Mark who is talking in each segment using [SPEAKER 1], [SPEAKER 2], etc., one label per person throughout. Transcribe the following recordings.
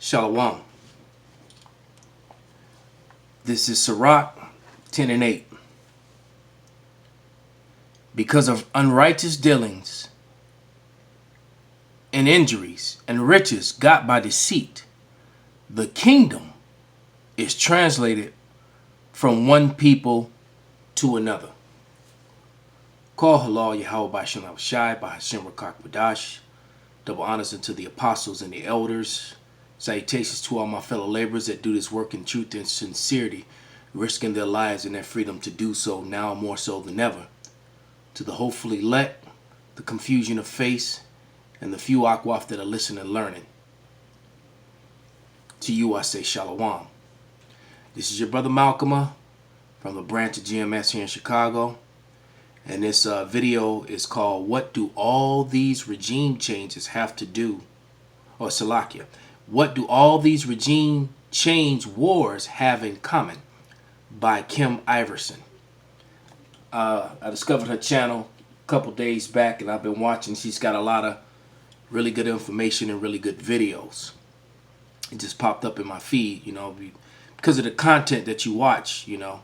[SPEAKER 1] Shalom. This is Sirach 10 and 8. Because of unrighteous dealings and injuries and riches got by deceit, the kingdom is translated from one people to another. Call halal Yahweh by Shem Shai by Hashem Rakak Badash. Double honors unto the apostles and the elders. Salutations to all my fellow laborers that do this work in truth and sincerity, risking their lives and their freedom to do so now more so than ever. To the hopefully elect, the confusion of face, and the few akwaf that are listening and learning. To you I say Shalom. This is your brother Malcolm from the branch of GMS here in Chicago. And this video is called, What Do All These Regime Changes Have to Do? Or Salakia. What Do All These Regime Change Wars Have in Common? By Kim Iverson. I discovered her channel a couple days back and I've been watching. She's got a lot of really good information and really good videos. It just popped up in my feed, you know, because of the content that you watch, you know.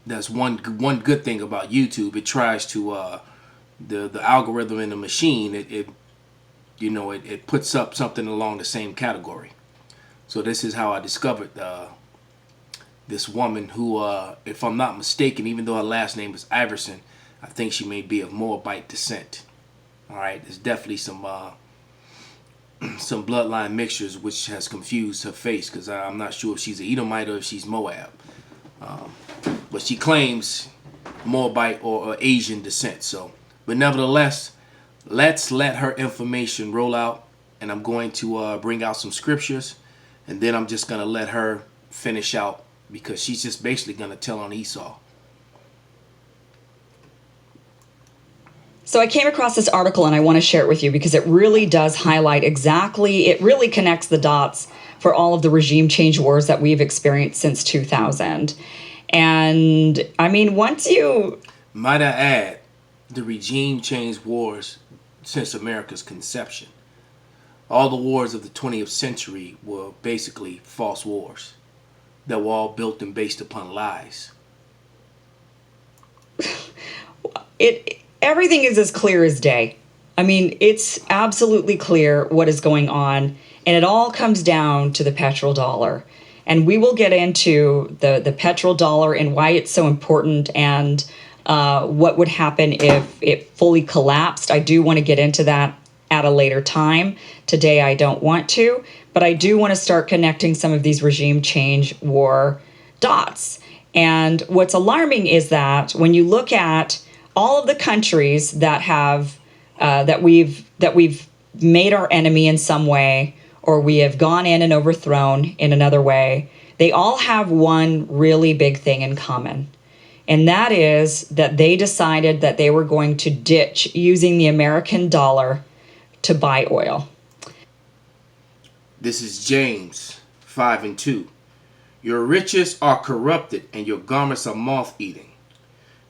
[SPEAKER 1] That's one good thing about YouTube. It tries to the algorithm in the machine. It puts up something along the same category. So this is how I discovered this woman who, if I'm not mistaken, even though her last name is Iverson, I think she may be of Moabite descent. All right, there's definitely some bloodline mixtures which has confused her face, because I'm not sure if she's an Edomite or if she's Moab. But she claims Moabite or Asian descent. So, but nevertheless, let's let her information roll out, and I'm going to bring out some scriptures, and then I'm just going to let her finish out, because she's just basically going to tell on Esau.
[SPEAKER 2] So I came across this article and I want to share it with you because it really does highlight exactly, it really connects the dots for all of the regime change wars that we've experienced since 2000. And I mean, once you...
[SPEAKER 1] Might I add, the regime change wars since America's conception. All the wars of the 20th century were basically false wars that were all built and based upon lies.
[SPEAKER 2] Everything is as clear as day. I mean, it's absolutely clear what is going on, and it all comes down to the petrodollar. And we will get into the petrodollar and why it's so important, and what would happen if it fully collapsed. I do want to get into that at a later time. Today I don't want to, but I do want to start connecting some of these regime change war dots. And what's alarming is that when you look at all of the countries that have that we've made our enemy in some way, or we have gone in and overthrown in another way, they all have one really big thing in common. And that is that they decided that they were going to ditch using the American dollar to buy oil.
[SPEAKER 1] This is James 5 and 2. Your riches are corrupted and your garments are moth-eating.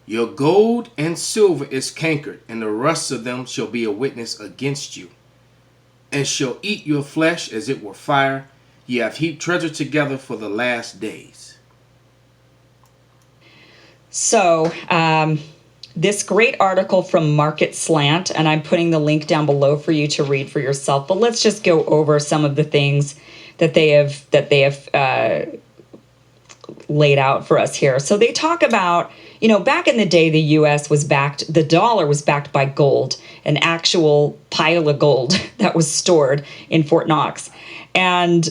[SPEAKER 1] Your gold and silver is cankered, and the rust of them shall be a witness against you, and shall eat your flesh as it were fire. Ye have heaped treasure together for the last days.
[SPEAKER 2] So, this great article from Market Slant, and I'm putting the link down below for you to read for yourself. But let's just go over some of the things that they have laid out for us here. So they talk about, you know, back in the day, the U.S. the dollar was backed by gold, an actual pile of gold that was stored in Fort Knox. And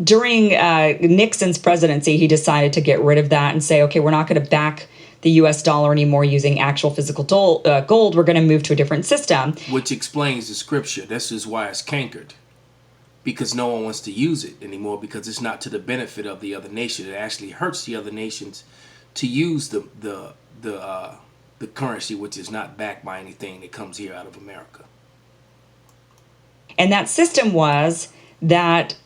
[SPEAKER 2] during Nixon's presidency, he decided to get rid of that and say, okay, we're not going to back the U.S. dollar anymore using actual physical gold. We're going to move to a different system.
[SPEAKER 1] Which explains the scripture. This is why it's cankered. Because no one wants to use it anymore, because it's not to the benefit of the other nation. It actually hurts the other nations to use the currency, which is not backed by anything that comes here out of America.
[SPEAKER 2] And that system was that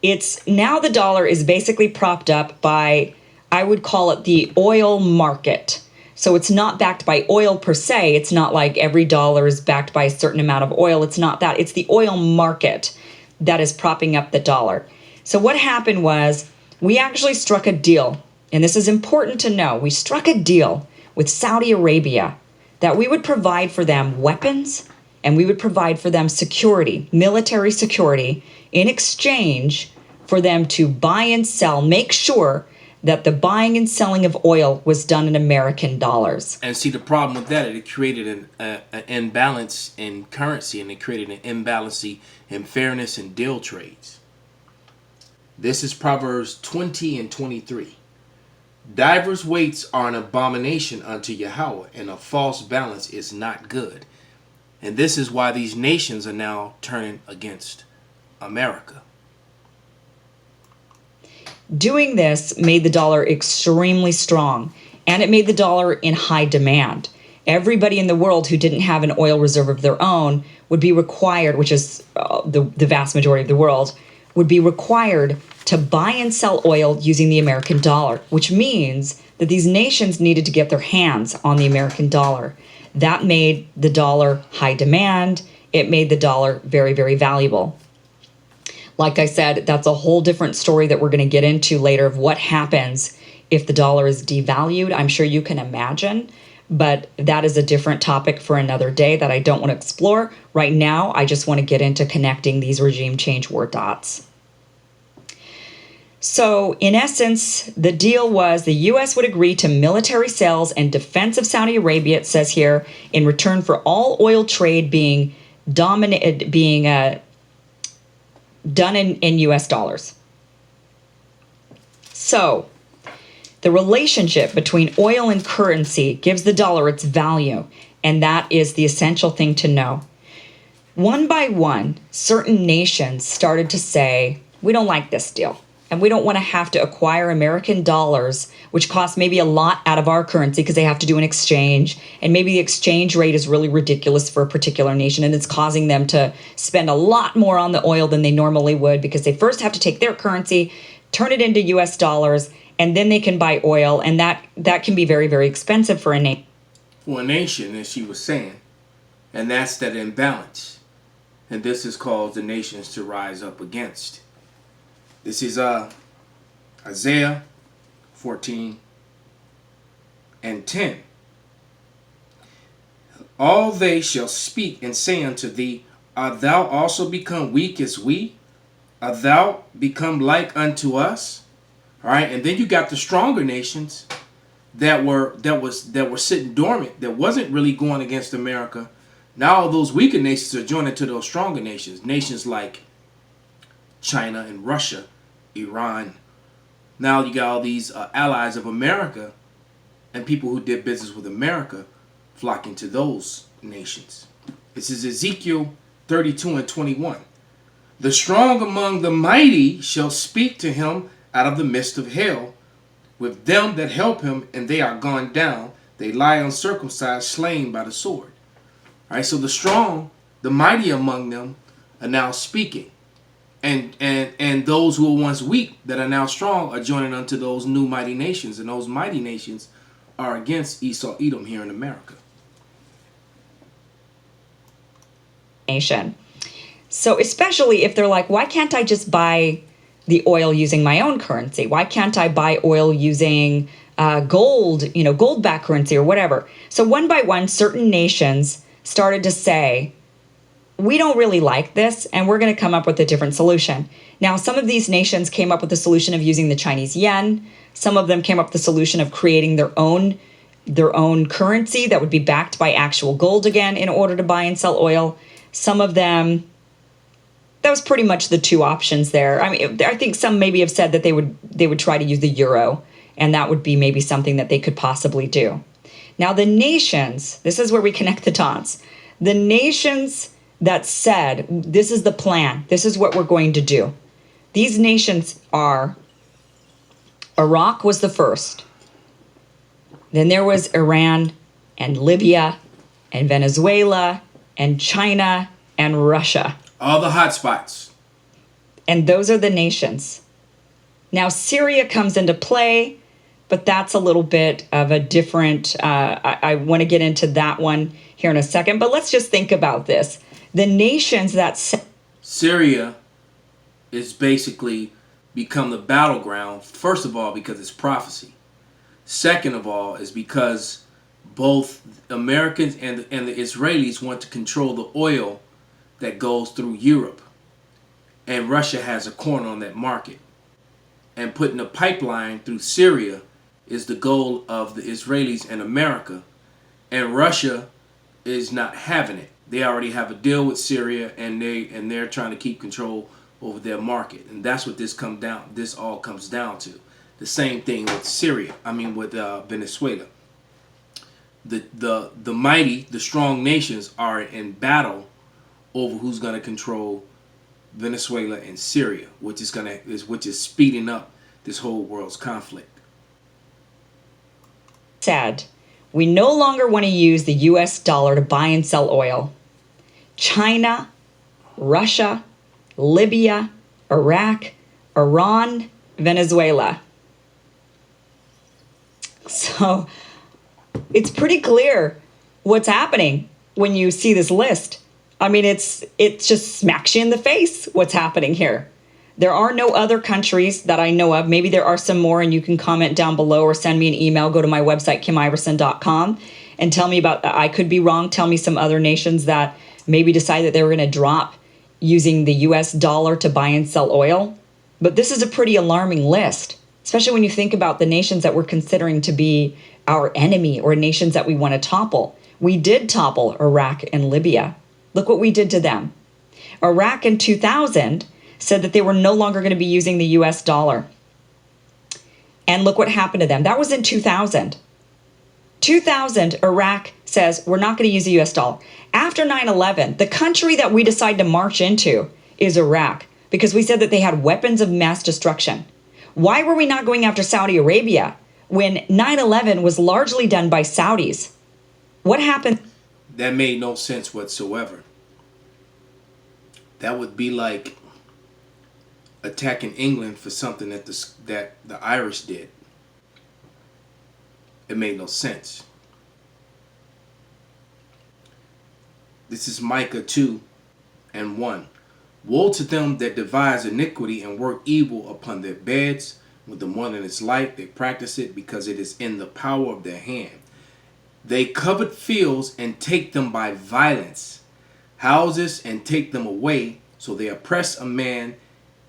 [SPEAKER 2] it's now the dollar is basically propped up by, I would call it the oil market. So it's not backed by oil per se. It's not like every dollar is backed by a certain amount of oil. It's not that. It's the oil market that is propping up the dollar. So what happened was we actually struck a deal, and this is important to know. We struck a deal with Saudi Arabia that we would provide for them weapons and we would provide for them security, military security, in exchange for them to buy and sell, make sure that the buying and selling of oil was done in American dollars.
[SPEAKER 1] And see, the problem with that, it created an imbalance in currency, and it created an imbalance in fairness in deal trades. This is Proverbs 20 and 23. Divers weights are an abomination unto Yahweh, and a false balance is not good. And this is why these nations are now turning against America.
[SPEAKER 2] Doing this made the dollar extremely strong, and it made the dollar in high demand. Everybody in the world who didn't have an oil reserve of their own would be required, which is the vast majority of the world, would be required to buy and sell oil using the American dollar, which means that these nations needed to get their hands on the American dollar. That made the dollar high demand. It made the dollar very, very valuable. Like I said, that's a whole different story that we're going to get into later of what happens if the dollar is devalued. I'm sure you can imagine, but that is a different topic for another day that I don't want to explore. Right now, I just want to get into connecting these regime change war dots. So, in essence, the deal was the U.S. would agree to military sales and defense of Saudi Arabia, it says here, in return for all oil trade being done in U.S. dollars. So, the relationship between oil and currency gives the dollar its value, and that is the essential thing to know. One by one, certain nations started to say, we don't like this deal, and we don't want to have to acquire American dollars, which cost maybe a lot out of our currency because they have to do an exchange, and maybe the exchange rate is really ridiculous for a particular nation, and it's causing them to spend a lot more on the oil than they normally would because they first have to take their currency, turn it into U.S. dollars, and then they can buy oil, and that can be very, very expensive for a nation.
[SPEAKER 1] For a nation, as she was saying, and that's that imbalance. And this has caused the nations to rise up against. This is Isaiah 14 and 10. All they shall speak and say unto thee, art thou also become weak as we? Art thou become like unto us? All right, and then you got the stronger nations that were sitting dormant, that wasn't really going against America. Now those weaker nations are joining to those stronger nations. Nations like China and Russia, Iran. Now you got all these allies of America and people who did business with America flocking to those nations. This is Ezekiel 32 and 21. The strong among the mighty shall speak to him out of the midst of hell, with them that help him, and they are gone down. They lie uncircumcised, slain by the sword. All right, so the strong, the mighty among them are now speaking. And those who were once weak that are now strong are joining unto those new mighty nations. And those mighty nations are against Esau, Edom here in America.
[SPEAKER 2] Nation. So especially if they're like, why can't I just buy the oil using my own currency? Why can't I buy oil using gold, gold-backed currency or whatever? So one by one, certain nations started to say, we don't really like this, and we're going to come up with a different solution. Now, some of these nations came up with the solution of using the Chinese yen. Some of them came up with the solution of creating their own currency that would be backed by actual gold again in order to buy and sell oil. Some of them, that was pretty much the two options there. I mean, I think some maybe have said that they would try to use the euro, and that would be maybe something that they could possibly do. Now, the nations, this is where we connect the dots. The nations that said, this is the plan, this is what we're going to do. These nations are, Iraq was the first. Then there was Iran and Libya and Venezuela and China and Russia.
[SPEAKER 1] All the hot spots.
[SPEAKER 2] And those are the nations. Now Syria comes into play, but that's a little bit of a different, I want to get into that one here in a second, but let's just think about this. The nations that...
[SPEAKER 1] Syria it's basically become the battleground, first of all, because it's prophecy. Second of all, is because both Americans and the Israelis want to control the oil that goes through Europe. And Russia has a corner on that market. And putting a pipeline through Syria is the goal of the Israelis and America. And Russia is not having it. They already have a deal with Syria, and they're trying to keep control over their market. And that's what this all comes down to. The same thing with with Venezuela. The mighty, the strong nations are in battle over who's going to control Venezuela and Syria, which is speeding up this whole world's conflict.
[SPEAKER 2] Sad. We no longer want to use the US dollar to buy and sell oil. China, Russia, Libya, Iraq, Iran, Venezuela. So it's pretty clear what's happening when you see this list. I mean, it just smacks you in the face what's happening here. There are no other countries that I know of. Maybe there are some more, and you can comment down below or send me an email. Go to my website, KimIverson.com, and tell me about, I could be wrong, tell me some other nations that maybe decide that they were going to drop using the US dollar to buy and sell oil. But this is a pretty alarming list, especially when you think about the nations that we're considering to be our enemy or nations that we want to topple. We did topple Iraq and Libya. Look what we did to them. Iraq in 2000 said that they were no longer going to be using the US dollar. And look what happened to them. That was in 2000. 2000, Iraq says, we're not going to use the US dollar. After 9/11, the country that we decide to march into is Iraq, because we said that they had weapons of mass destruction. Why were we not going after Saudi Arabia when 9/11 was largely done by Saudis? What happened?
[SPEAKER 1] That made no sense whatsoever. That would be like attacking England for something that the Irish did. It made no sense. This is Micah 2:1. Woe to them that devise iniquity and work evil upon their beds. With the morning is light, they practice it because it is in the power of their hand. They covet fields and take them by violence, houses and take them away. So they oppress a man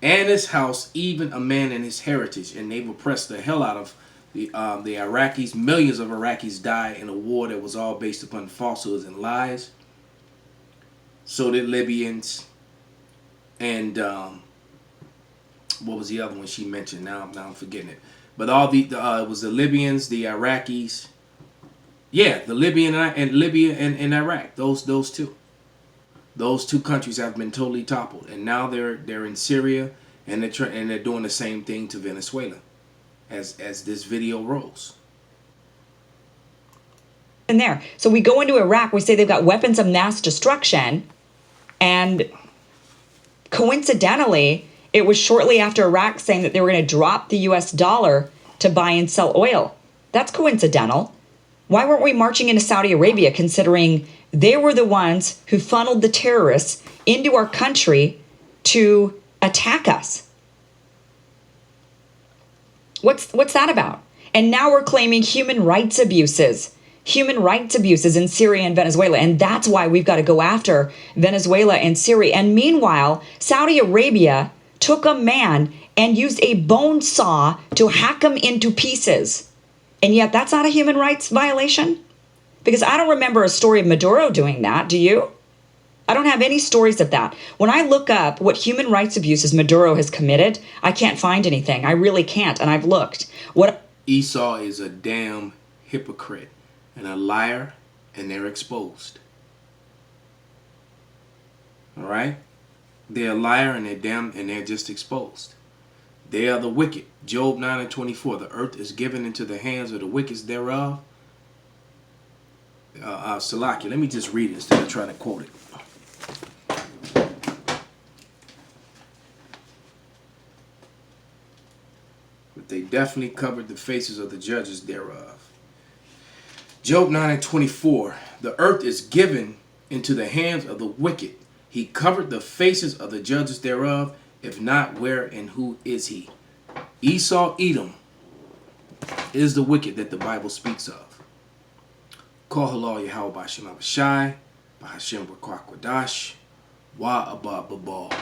[SPEAKER 1] and his house, even a man and his heritage. And they've oppressed the hell out of the Iraqis. Millions of Iraqis died in a war that was all based upon falsehoods and lies. So did Libyans. And what was the other one she mentioned? Now I'm forgetting it. But it was the Libyans, the Iraqis. Yeah, the Libya and Iraq. Those two. Those two countries have been totally toppled, and now they're in Syria, and they're doing the same thing to Venezuela, as this video rolls.
[SPEAKER 2] In there, so we go into Iraq. We say they've got weapons of mass destruction, and coincidentally, it was shortly after Iraq saying that they were going to drop the US dollar to buy and sell oil. That's coincidental. Why weren't we marching into Saudi Arabia, considering they were the ones who funneled the terrorists into our country to attack us? What's that about? And now we're claiming human rights abuses in Syria and Venezuela. And that's why we've got to go after Venezuela and Syria. And meanwhile, Saudi Arabia took a man and used a bone saw to hack him into pieces. And yet that's not a human rights violation? Because I don't remember a story of Maduro doing that. Do you? I don't have any stories of that. When I look up what human rights abuses Maduro has committed, I can't find anything. I really can't. And I've looked.
[SPEAKER 1] Esau is a damn hypocrite and a liar, and they're exposed. All right? They're a liar and they're just exposed. They are the wicked. Job 9:24. The earth is given into the hands of the wicked thereof. Salaki, let me just read it instead of trying to quote it. But they definitely covered the faces of the judges thereof. Job 9:24. The earth is given into the hands of the wicked. He covered the faces of the judges thereof. If not, where and who is he? Esau, Edom, is the wicked that the Bible speaks of. Call halal Yahweh B'Shem Abishai, B'Hashem B'Kwak Wadash, Wa Abba Babal.